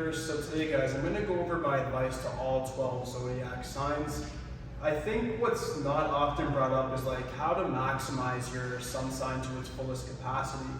Shemsuniverse. So today, guys, I'm going to go over my advice to all 12 zodiac signs. I think what's not often brought up is like how to maximize your sun sign to its fullest capacity.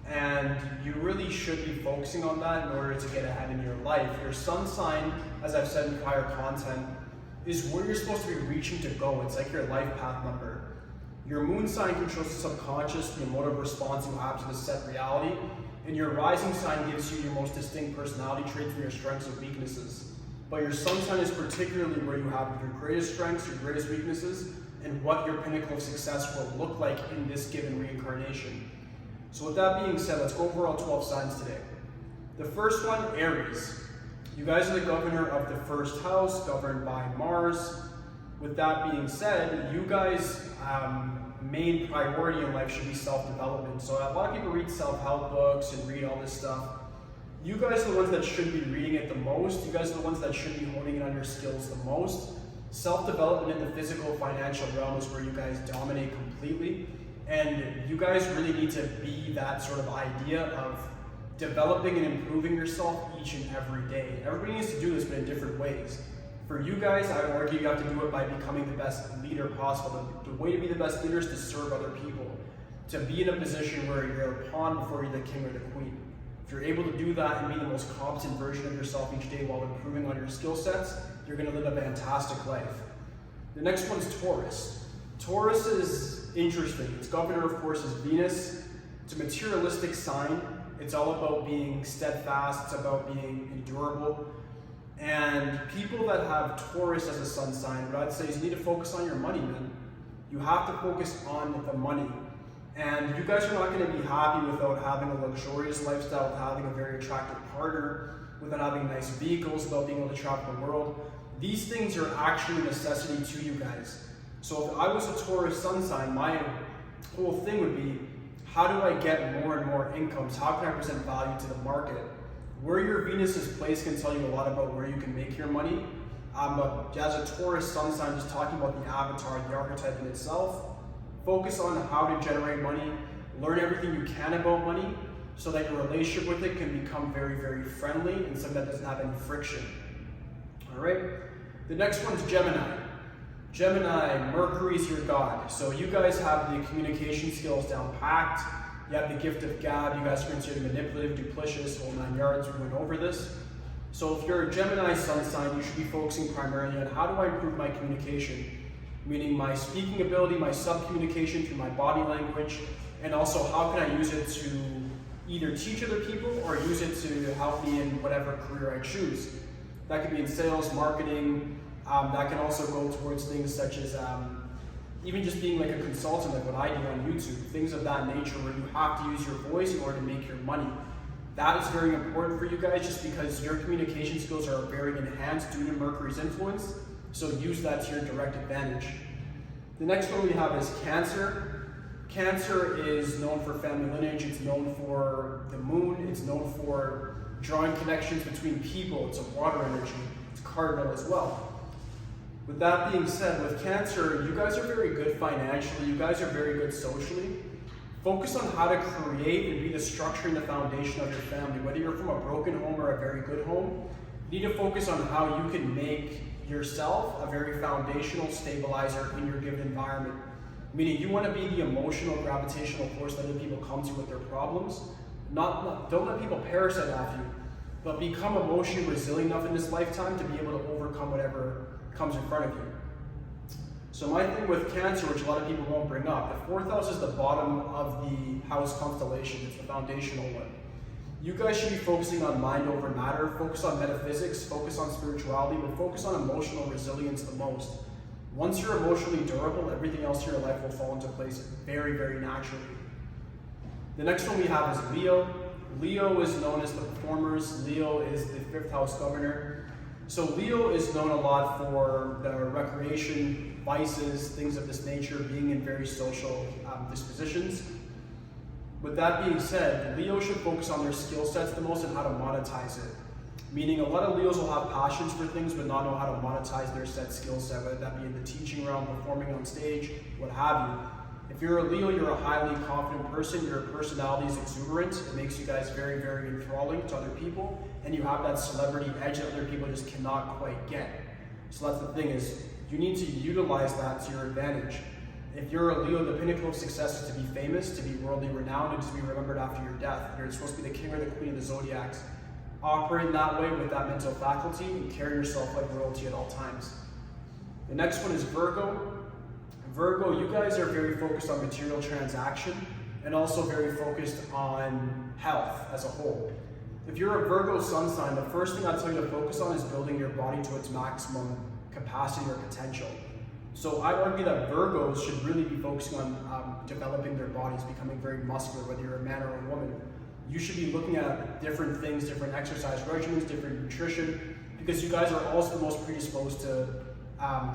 And you really should be focusing on that in order to get ahead in your life. Your sun sign, as I've said in prior content, is where you're supposed to be reaching to go. It's like your life path number. Your moon sign controls the subconscious, the emotive response you have to the set reality. And your rising sign gives you your most distinct personality traits and your strengths and weaknesses. But your sun sign is particularly where you have your greatest strengths, your greatest weaknesses, and what your pinnacle of success will look like in this given reincarnation. So with that being said, let's go over all 12 signs today. The first one, Aries. You guys are the governor of the first house, governed by Mars. With that being said, you guys' main priority in life should be self-development. So a lot of people read self-help books and read all this stuff. You guys are the ones that should be reading it the most. You guys are the ones that should be honing in on your skills the most. Self-development in the physical, financial realm is where you guys dominate completely. And you guys really need to be that sort of idea of developing and improving yourself each and every day. Everybody needs to do this, but in different ways. For you guys, I would argue you have to do it by becoming the best leader possible. The way to be the best leader is to serve other people, to be in a position where you're a pawn before you're the king or the queen. If you're able to do that and be the most competent version of yourself each day while improving on your skill sets, you're going to live a fantastic life. The next one's Taurus. Taurus is interesting. Its governor, of course, is Venus. It's a materialistic sign. It's all about being steadfast. It's about being endurable. And people that have Taurus as a sun sign, what I'd say is you need to focus on your money, man. You have to focus on the money. And you guys are not going to be happy without having a luxurious lifestyle, without having a very attractive partner, without having nice vehicles, without being able to travel the world. These things are actually a necessity to you guys. So if I was a Taurus sun sign, my whole thing would be, how do I get more and more incomes? How can I present value to the market? Where your Venus is placed can tell you a lot about where you can make your money. But as a Taurus sun sign, just talking about the avatar, the archetype in itself, focus on how to generate money, learn everything you can about money, so that your relationship with it can become very, very friendly and something that doesn't have any friction. All right. The next one's Gemini. Gemini, Mercury's your god. So you guys have the communication skills down packed. You have the gift of gab. You guys are considered manipulative, duplicitous, whole 9 yards. We went over this. So if you're a Gemini sun sign, you should be focusing primarily on how do I improve my communication, meaning my speaking ability, my sub-communication through my body language, and also how can I use it to either teach other people or use it to help me in whatever career I choose. That could be in sales, marketing. That can also go towards things such as even just being like a consultant, like what I do on YouTube, things of that nature where you have to use your voice in order to make your money. That is very important for you guys just because your communication skills are very enhanced due to Mercury's influence, so use that to your direct advantage. The next one we have is Cancer. Cancer is known for family lineage, it's known for the moon, it's known for drawing connections between people, it's a water energy, it's cardinal as well. With that being said, with Cancer, you guys are very good financially, you guys are very good socially. Focus on how to create and be the structure and the foundation of your family. Whether you're from a broken home or a very good home, you need to focus on how you can make yourself a very foundational stabilizer in your given environment. Meaning you want to be the emotional gravitational force that other people come to with their problems. Don't let people parasite off you, but become emotionally resilient enough in this lifetime to be able to overcome whatever comes in front of you. So my thing with Cancer, which a lot of people won't bring up, the 4th house is the bottom of the house constellation. It's the foundational one. You guys should be focusing on mind over matter, focus on metaphysics, focus on spirituality, but focus on emotional resilience the most. Once you're emotionally durable, everything else in your life will fall into place very, very naturally. The next one we have is Leo. Leo is known as the performers. Leo is the 5th house governor. So Leo is known a lot for the recreation, vices, things of this nature, being in very social dispositions. With that being said, Leo should focus on their skill sets the most and how to monetize it. Meaning a lot of Leos will have passions for things but not know how to monetize their set skill set, whether that be in the teaching realm, performing on stage, what have you. If you're a Leo, you're a highly confident person, your personality is exuberant, it makes you guys very, very enthralling to other people, and you have that celebrity edge that other people just cannot quite get. So that's the thing is, you need to utilize that to your advantage. If you're a Leo, the pinnacle of success is to be famous, to be worldly renowned, and to be remembered after your death. You're supposed to be the king or the queen of the zodiacs. Operate that way with that mental faculty and carry yourself like royalty at all times. The next one is Virgo. Virgo, you guys are very focused on material transaction and also very focused on health as a whole. If you're a Virgo sun sign, the first thing I'd tell you to focus on is building your body to its maximum capacity or potential. So I'd argue that Virgos should really be focusing on developing their bodies, becoming very muscular, whether you're a man or a woman. You should be looking at different things, different exercise regimens, different nutrition, because you guys are also the most predisposed to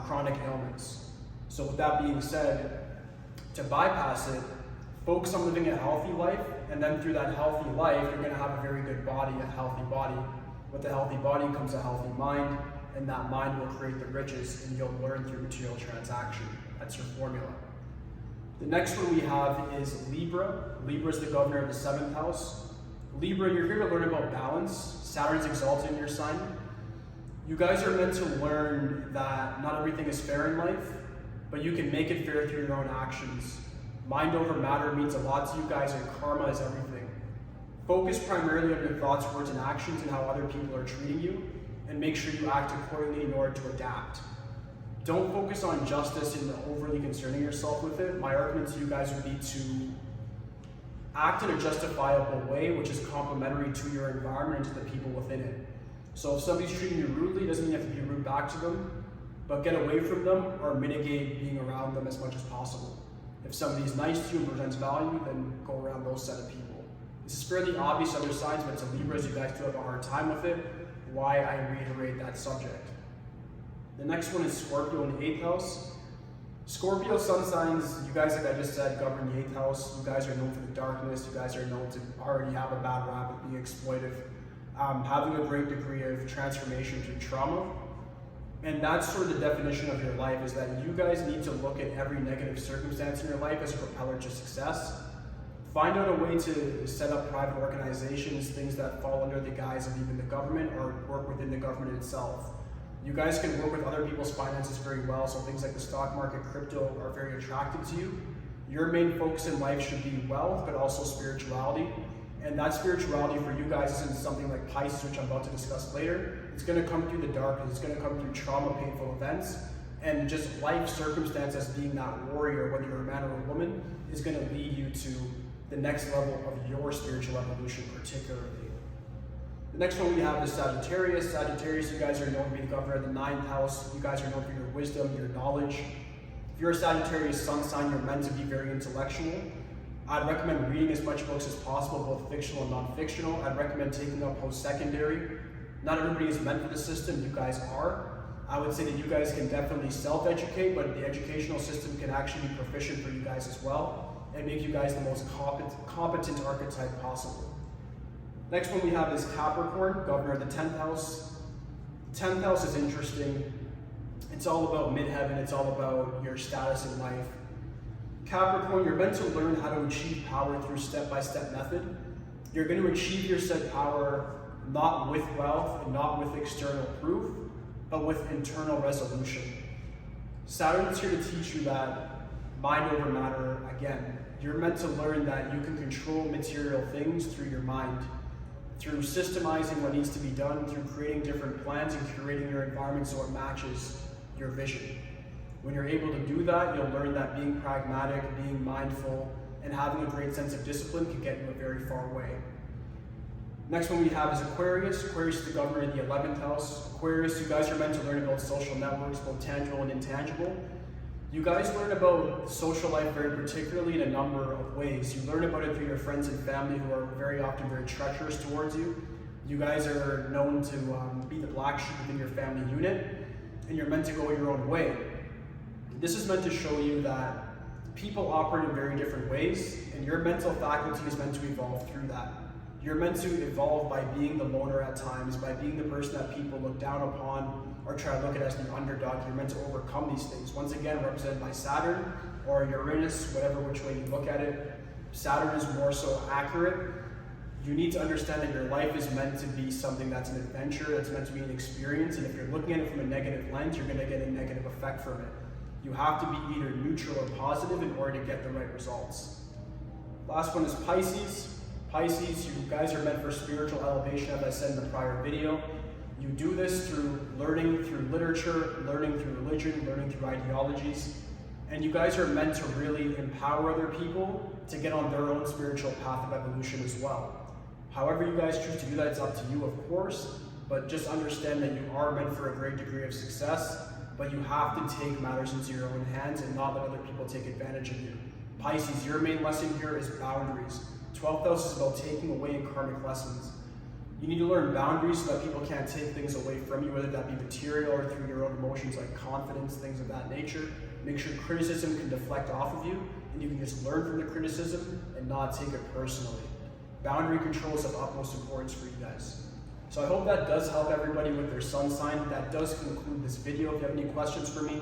chronic ailments. So with that being said, to bypass it, focus on living a healthy life, and then through that healthy life, you're going to have a very good body, a healthy body. With a healthy body comes a healthy mind, and that mind will create the riches, and you'll learn through material transaction. That's your formula. The next one we have is Libra. Libra is the governor of the 7th house. Libra, you're here to learn about balance. Saturn's exalted in your sign. You guys are meant to learn that not everything is fair in life, but you can make it fair through your own actions. Mind over matter means a lot to you guys, and karma is everything. Focus primarily on your thoughts, words, and actions and how other people are treating you, and make sure you act accordingly in order to adapt. Don't focus on justice and overly concerning yourself with it. My argument to you guys would be to act in a justifiable way, which is complementary to your environment and to the people within it. So if somebody's treating you rudely, it doesn't mean you have to be rude back to them, but get away from them or mitigate being around them as much as possible. If somebody's nice to you and presents value, then go around those set of people. This is fairly obvious to other signs, but to Libras, you guys do have a hard time with it. Why I reiterate that subject. The next one is Scorpio in the 8th house. Scorpio sun signs, you guys, like I just said, govern the 8th house. You guys are known for the darkness. You guys are known to already have a bad rap of being exploitive, having a great degree of transformation through trauma. And that's sort of the definition of your life, is that you guys need to look at every negative circumstance in your life as a propeller to success. Find out a way to set up private organizations, things that fall under the guise of even the government or work within the government itself. You guys can work with other people's finances very well, so things like the stock market, crypto are very attractive to you. Your main focus in life should be wealth, but also spirituality. And that spirituality for you guys isn't something like Pisces, which I'm about to discuss later. It's going to come through the darkness, it's going to come through trauma, painful events, and just life circumstances being that warrior, whether you're a man or a woman, is going to lead you to the next level of your spiritual evolution particularly. The next one we have is Sagittarius. Sagittarius, you guys are known to be the governor of the 9th house. You guys are known for your wisdom, your knowledge. If you're a Sagittarius sun sign, you're meant to be very intellectual. I'd recommend reading as much books as possible, both fictional and non-fictional. I'd recommend taking up post-secondary. Not everybody is meant for the system, you guys are. I would say that you guys can definitely self-educate, but the educational system can actually be proficient for you guys as well and make you guys the most competent archetype possible. Next one we have is Capricorn, governor of the 10th house. 10th house is interesting. It's all about midheaven, it's all about your status in life. Capricorn, you're meant to learn how to achieve power through step-by-step method. You're going to achieve your said power not with wealth and not with external proof, but with internal resolution. Saturn is here to teach you that mind over matter again. You're meant to learn that you can control material things through your mind, through systemizing what needs to be done, through creating different plans and curating your environment so it matches your vision. When you're able to do that, you'll learn that being pragmatic, being mindful, and having a great sense of discipline can get you a very far way. Next one we have is Aquarius. Aquarius is the governor of the 11th house. Aquarius, you guys are meant to learn about social networks, both tangible and intangible. You guys learn about social life very particularly in a number of ways. You learn about it through your friends and family who are very often very treacherous towards you. You guys are known to be the black sheep within your family unit, and you're meant to go your own way. This is meant to show you that people operate in very different ways, and your mental faculty is meant to evolve through that. You're meant to evolve by being the loner at times, by being the person that people look down upon or try to look at as the underdog. You're meant to overcome these things. Once again, represented by Saturn, or Uranus, whatever which way you look at it. Saturn is more so accurate. You need to understand that your life is meant to be something that's an adventure, that's meant to be an experience, and if you're looking at it from a negative lens, you're going to get a negative effect from it. You have to be either neutral or positive in order to get the right results. Last one is Pisces. Pisces, you guys are meant for spiritual elevation, as I said in the prior video. You do this through learning through literature, learning through religion, learning through ideologies, and you guys are meant to really empower other people to get on their own spiritual path of evolution as well. However you guys choose to do that, it's up to you, of course, but just understand that you are meant for a great degree of success, but you have to take matters into your own hands and not let other people take advantage of you. Pisces, your main lesson here is boundaries. 12th house is about taking away in karmic lessons. You need to learn boundaries so that people can't take things away from you, whether that be material or through your own emotions like confidence, things of that nature. Make sure criticism can deflect off of you, and you can just learn from the criticism and not take it personally. Boundary control is of utmost importance for you guys. So I hope that does help everybody with their sun sign. That does conclude this video. If you have any questions for me,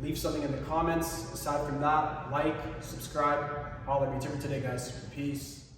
leave something in the comments. Aside from that, like, subscribe, all that be. That's it for today, guys. Peace.